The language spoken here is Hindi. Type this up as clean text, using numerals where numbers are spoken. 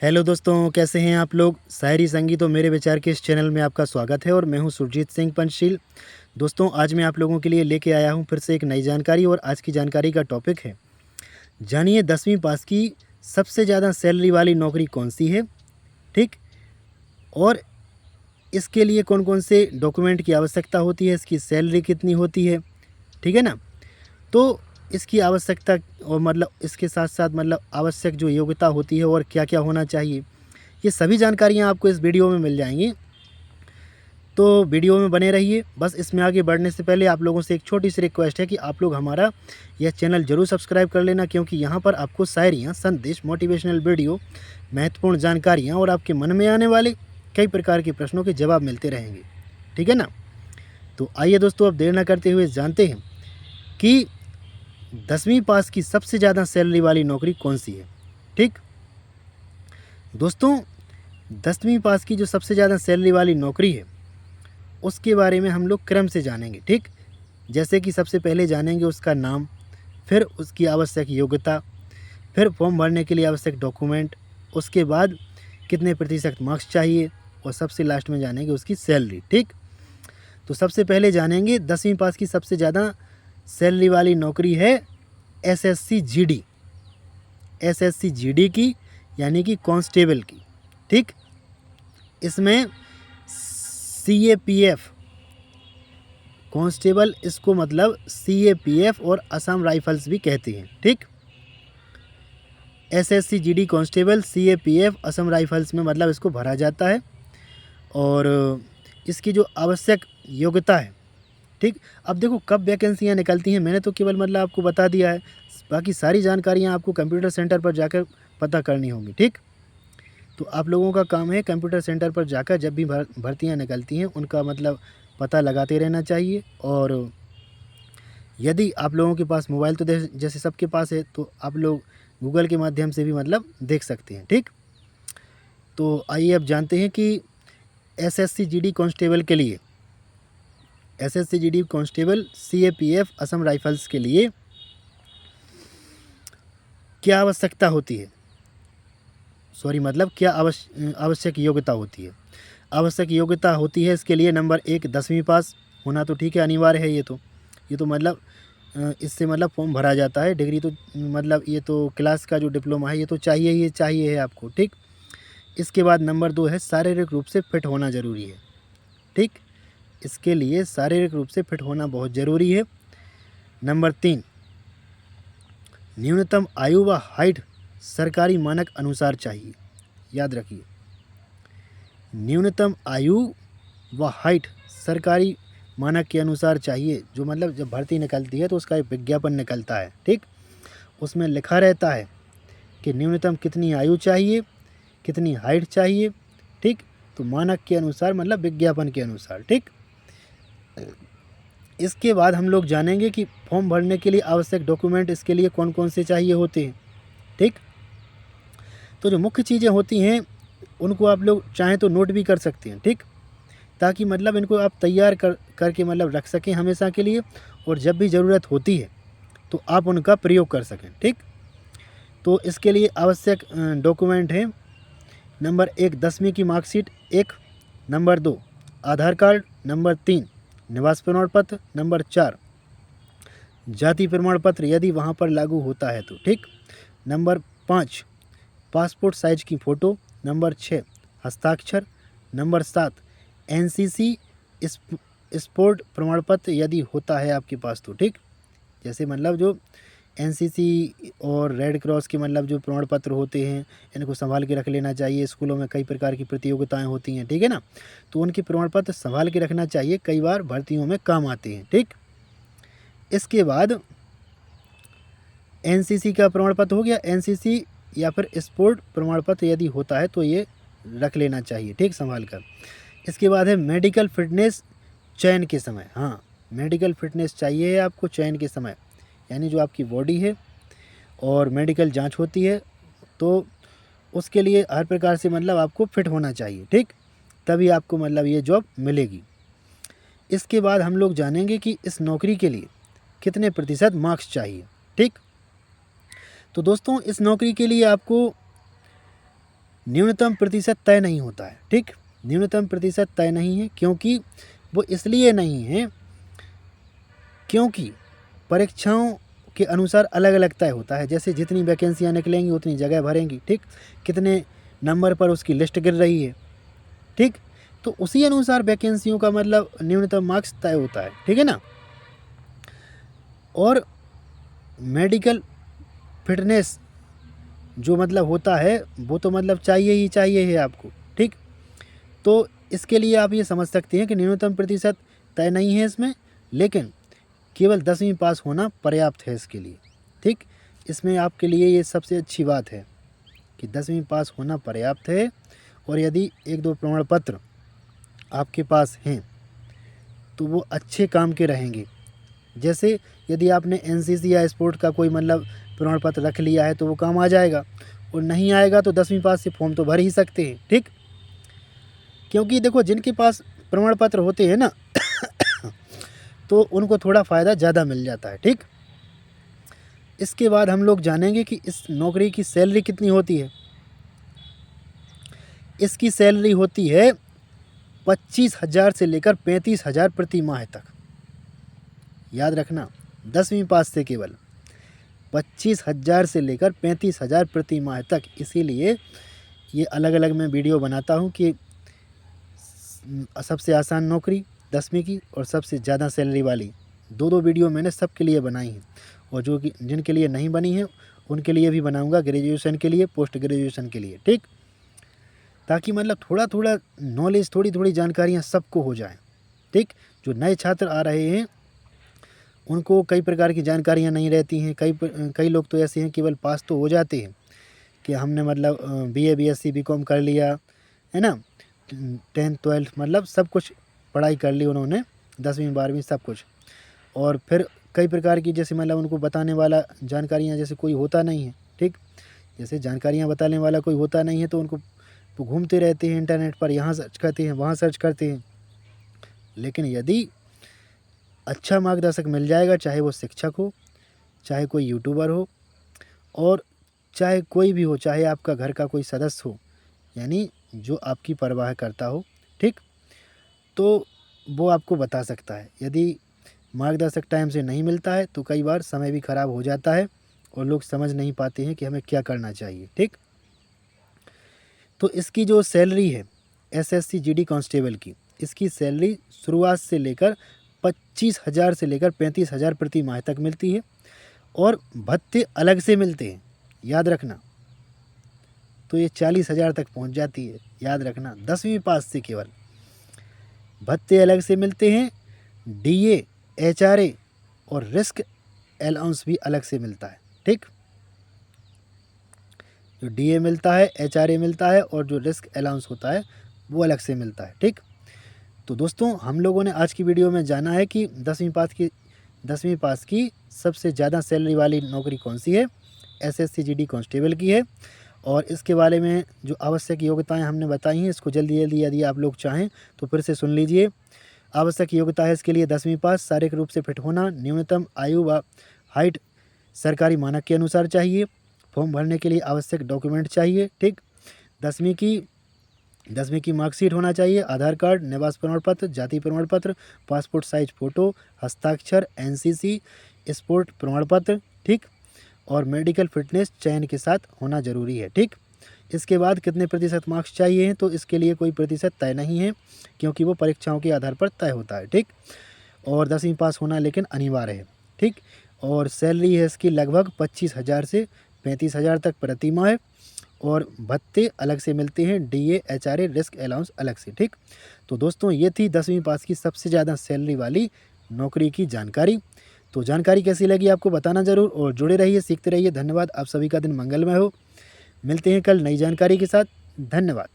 हेलो दोस्तों, कैसे हैं आप लोग। शायरी संगीत और मेरे विचार के इस चैनल में आपका स्वागत है और मैं हूं सुरजीत सिंह पंचशील। दोस्तों, आज मैं आप लोगों के लिए लेके आया हूं फिर से एक नई जानकारी और आज की जानकारी का टॉपिक है, जानिए 10वीं पास की सबसे ज़्यादा सैलरी वाली नौकरी कौन सी है। ठीक, और इसके लिए कौन कौन से डॉक्यूमेंट की आवश्यकता होती है, इसकी सैलरी कितनी होती है, ठीक है ना। तो इसकी आवश्यकता और मतलब इसके साथ साथ मतलब आवश्यक जो योग्यता होती है और क्या क्या होना चाहिए, ये सभी जानकारियाँ आपको इस वीडियो में मिल जाएंगी। तो वीडियो में बने रहिए। बस इसमें आगे बढ़ने से पहले आप लोगों से एक छोटी सी रिक्वेस्ट है कि आप लोग हमारा यह चैनल ज़रूर सब्सक्राइब कर लेना, क्योंकि यहाँ पर आपको शायरियाँ, संदेश, मोटिवेशनल वीडियो, महत्वपूर्ण जानकारियाँ और आपके मन में आने वाले कई प्रकार के प्रश्नों के जवाब मिलते रहेंगे, ठीक है ना। तो आइए दोस्तों, अब देर न करते हुए जानते हैं कि 10वीं पास की सबसे ज़्यादा सैलरी वाली नौकरी कौन सी है। ठीक दोस्तों, 10वीं पास की जो सबसे ज़्यादा सैलरी वाली नौकरी है उसके बारे में हम लोग क्रम से जानेंगे। ठीक, जैसे कि सबसे पहले जानेंगे उसका नाम, फिर उसकी आवश्यक योग्यता, फिर फॉर्म भरने के लिए आवश्यक डॉक्यूमेंट, उसके बाद कितने प्रतिशत मार्क्स चाहिए और सबसे लास्ट में जानेंगे उसकी सैलरी। ठीक, तो सबसे पहले जानेंगे 10वीं पास की सबसे ज़्यादा सैलरी वाली नौकरी है एसएससी जीडी, एसएससी जीडी की, यानी कि कांस्टेबल की। ठीक, इसमें सीएपीएफ कांस्टेबल, इसको मतलब सीएपीएफ और असम राइफल्स भी कहते हैं। ठीक, SSC GD constable, CAPF, Assam rifles में मतलब इसको भरा जाता है। और इसकी जो आवश्यक योग्यता है, ठीक, अब देखो कब वैकेंसियाँ निकलती हैं, मैंने तो केवल मतलब आपको बता दिया है, बाकी सारी जानकारियाँ आपको कंप्यूटर सेंटर पर जाकर पता करनी होंगी। ठीक, तो आप लोगों का काम है कंप्यूटर सेंटर पर जाकर जब भी भर्तियाँ निकलती हैं उनका मतलब पता लगाते रहना चाहिए। और यदि आप लोगों के पास मोबाइल तो जैसे सबके पास है, तो आप लोग गूगल के माध्यम से भी मतलब देख सकते हैं। ठीक, तो आइए अब जानते हैं कि एसएससी जीडी कांस्टेबल के लिए, SSC GD constable, CAPF, Assam rifles के लिए क्या आवश्यकता होती है, सॉरी मतलब क्या आवश्यक योग्यता होती है। आवश्यक योग्यता होती है इसके लिए नंबर 1 10वीं पास होना तो ठीक है, अनिवार्य है। ये तो मतलब इससे मतलब फॉर्म भरा जाता है। डिग्री तो मतलब ये तो क्लास का जो डिप्लोमा है ये तो चाहिए है आपको। ठीक, इसके बाद नंबर 2 है शारीरिक रूप से फिट होना ज़रूरी है। ठीक, इसके लिए शारीरिक रूप से फिट होना बहुत ज़रूरी है। नंबर 3, न्यूनतम आयु व हाइट सरकारी मानक अनुसार चाहिए। याद रखिए, न्यूनतम आयु व हाइट सरकारी मानक के अनुसार चाहिए। जो मतलब जब भर्ती निकलती है तो उसका एक विज्ञापन निकलता है। ठीक, उसमें लिखा रहता है कि न्यूनतम कितनी आयु चाहिए, कितनी हाइट चाहिए। ठीक, तो मानक के अनुसार मतलब विज्ञापन के अनुसार। ठीक, इसके बाद हम लोग जानेंगे कि फॉर्म भरने के लिए आवश्यक डॉक्यूमेंट इसके लिए कौन कौन से चाहिए होते हैं। ठीक, तो जो मुख्य चीज़ें होती हैं उनको आप लोग चाहें तो नोट भी कर सकते हैं। ठीक, ताकि मतलब इनको आप तैयार करके मतलब रख सकें हमेशा के लिए, और जब भी ज़रूरत होती है तो आप उनका प्रयोग कर सकें। ठीक, तो इसके लिए आवश्यक डॉक्यूमेंट हैं, नंबर 1 10वीं की मार्कशीट 1, नंबर 2 आधार कार्ड, नंबर 3 निवास प्रमाण पत्र, नंबर 4 जाति प्रमाण पत्र यदि वहाँ पर लागू होता है तो। ठीक, नंबर 5 पासपोर्ट साइज की फ़ोटो, नंबर 6 हस्ताक्षर, नंबर 7 एनसीसी स्पोर्ट प्रमाण पत्र यदि होता है आपके पास तो। ठीक, जैसे मतलब जो एनसीसी और रेड क्रॉस के मतलब जो प्रमाण पत्र होते हैं इनको संभाल के रख लेना चाहिए। स्कूलों में कई प्रकार की प्रतियोगिताएं होती हैं, ठीक है ना, तो उनके प्रमाण पत्र संभाल के रखना चाहिए, कई बार भर्तियों में काम आते हैं। ठीक, इसके बाद एनसीसी का प्रमाण पत्र हो गया, एनसीसी या फिर स्पोर्ट प्रमाण पत्र यदि होता है तो ये रख लेना चाहिए। ठीक, संभाल कर। इसके बाद है मेडिकल फिटनेस चयन के समय। हाँ, मेडिकल फिटनेस चाहिए आपको चयन के समय, यानी जो आपकी बॉडी है और मेडिकल जांच होती है तो उसके लिए हर प्रकार से मतलब आपको फिट होना चाहिए। ठीक, तभी आपको मतलब ये जॉब मिलेगी। इसके बाद हम लोग जानेंगे कि इस नौकरी के लिए कितने प्रतिशत मार्क्स चाहिए। ठीक, तो दोस्तों इस नौकरी के लिए आपको न्यूनतम प्रतिशत तय नहीं होता है। ठीक, न्यूनतम प्रतिशत तय नहीं है, क्योंकि वो इसलिए नहीं है क्योंकि परीक्षाओं के अनुसार अलग अलग तय होता है। जैसे जितनी वैकेंसियाँ निकलेंगी उतनी जगह भरेंगी। ठीक, कितने नंबर पर उसकी लिस्ट गिर रही है। ठीक, तो उसी अनुसार वैकेंसियों का मतलब न्यूनतम मार्क्स तय होता है। ठीक है ना। और मेडिकल फिटनेस जो मतलब होता है वो तो मतलब चाहिए ही चाहिए है आपको। ठीक, तो इसके लिए आप ये समझ सकते हैं कि न्यूनतम प्रतिशत तय नहीं है इसमें, लेकिन केवल 10वीं पास होना पर्याप्त है इसके लिए। ठीक, इसमें आपके लिए ये सबसे अच्छी बात है कि 10वीं पास होना पर्याप्त है। और यदि एक दो प्रमाण पत्र आपके पास हैं तो वो अच्छे काम के रहेंगे। जैसे यदि आपने एनसीसी या स्पोर्ट का कोई मतलब प्रमाण पत्र रख लिया है तो वो काम आ जाएगा, और नहीं आएगा तो 10वीं पास से फॉर्म तो भर ही सकते हैं। ठीक, क्योंकि देखो जिनके पास प्रमाण पत्र होते हैं ना तो उनको थोड़ा फ़ायदा ज़्यादा मिल जाता है। ठीक, इसके बाद हम लोग जानेंगे कि इस नौकरी की सैलरी कितनी होती है। इसकी सैलरी होती है 25,000 से लेकर 35,000 प्रति माह तक। याद रखना, 10वीं पास से केवल 25,000 से लेकर 35,000 प्रति माह तक। इसीलिए ये अलग अलग मैं वीडियो बनाता हूँ कि सबसे आसान नौकरी 10वीं की और सबसे ज़्यादा सैलरी वाली। दो वीडियो मैंने सबके लिए बनाई हैं, और जो कि जिनके लिए नहीं बनी है उनके लिए भी बनाऊंगा, ग्रेजुएशन के लिए, पोस्ट ग्रेजुएशन के लिए। ठीक, ताकि मतलब थोड़ा थोड़ा नॉलेज, थोड़ी थोड़ी जानकारियाँ सबको हो जाएं। ठीक, जो नए छात्र आ रहे हैं उनको कई प्रकार की जानकारियाँ नहीं रहती हैं। कई लोग तो ऐसे हैं केवल पास तो हो जाते हैं कि हमने मतलब BA BSc BCom कर लिया है ना, 10th 12th मतलब सब कुछ पढ़ाई कर ली उन्होंने, 10वीं 12वीं सब कुछ। और फिर कई प्रकार की जैसे मतलब उनको बताने वाला जानकारियाँ जैसे कोई होता नहीं है। ठीक, जैसे जानकारियाँ बताने वाला कोई होता नहीं है तो उनको वो घूमते रहते हैं इंटरनेट पर, यहाँ सर्च करते हैं वहाँ सर्च करते हैं। लेकिन यदि अच्छा मार्गदर्शक मिल जाएगा, चाहे वो शिक्षक हो, चाहे कोई यूट्यूबर हो, और चाहे कोई भी हो, चाहे आपका घर का कोई सदस्य हो, यानी जो आपकी परवाह करता हो। ठीक, तो वो आपको बता सकता है। यदि मार्गदर्शक टाइम से नहीं मिलता है तो कई बार समय भी खराब हो जाता है और लोग समझ नहीं पाते हैं कि हमें क्या करना चाहिए। ठीक, तो इसकी जो सैलरी है SSC GD कांस्टेबल की, इसकी सैलरी शुरुआत से लेकर 25,000 से लेकर 35,000 प्रति माह तक मिलती है, और भत्ते अलग से मिलते हैं। याद रखना, तो ये 40,000 तक पहुंच जाती है। याद रखना, 10वीं पास से केवल भत्ते अलग से मिलते हैं। DA HRA और रिस्क अलाउंस भी अलग से मिलता है। ठीक, जो DA मिलता है, HRA मिलता है, और जो रिस्क अलाउंस होता है वो अलग से मिलता है। ठीक, तो दोस्तों हम लोगों ने आज की वीडियो में जाना है कि 10वीं पास की सबसे ज़्यादा सैलरी वाली नौकरी कौन सी है। SSC GD कांस्टेबल की है। और इसके बारे में जो आवश्यक योग्यताएं हमने बताई हैं, इसको जल्दी जल्दी यदि आप लोग चाहें तो फिर से सुन लीजिए। आवश्यक योग्यता है इसके लिए 10वीं पास, शारीरिक रूप से फिट होना, न्यूनतम आयु व हाइट सरकारी मानक के अनुसार चाहिए। फॉर्म भरने के लिए आवश्यक डॉक्यूमेंट चाहिए। ठीक, 10वीं की मार्कशीट होना चाहिए, आधार कार्ड, निवास प्रमाण पत्र, जाति प्रमाण पत्र, पासपोर्ट साइज फ़ोटो, हस्ताक्षर, NCC स्पोर्ट प्रमाण पत्र। ठीक, और मेडिकल फिटनेस चयन के साथ होना ज़रूरी है। ठीक, इसके बाद कितने प्रतिशत मार्क्स चाहिए हैं, तो इसके लिए कोई प्रतिशत तय नहीं है, क्योंकि वो परीक्षाओं के आधार पर तय होता है। ठीक, और 10वीं पास होना लेकिन अनिवार्य है। ठीक, और सैलरी है इसकी लगभग 25,000 से 35,000 तक प्रति माह है, और भत्ते अलग से मिलते हैं, DA HRA रिस्क अलाउंस अलग से। ठीक, तो दोस्तों ये थी 10वीं पास की सबसे ज़्यादा सैलरी वाली नौकरी की जानकारी। तो जानकारी कैसी लगी आपको बताना ज़रूर, और जुड़े रहिए, सीखते रहिए। धन्यवाद। आप सभी का दिन मंगलमय हो। मिलते हैं कल नई जानकारी के साथ। धन्यवाद।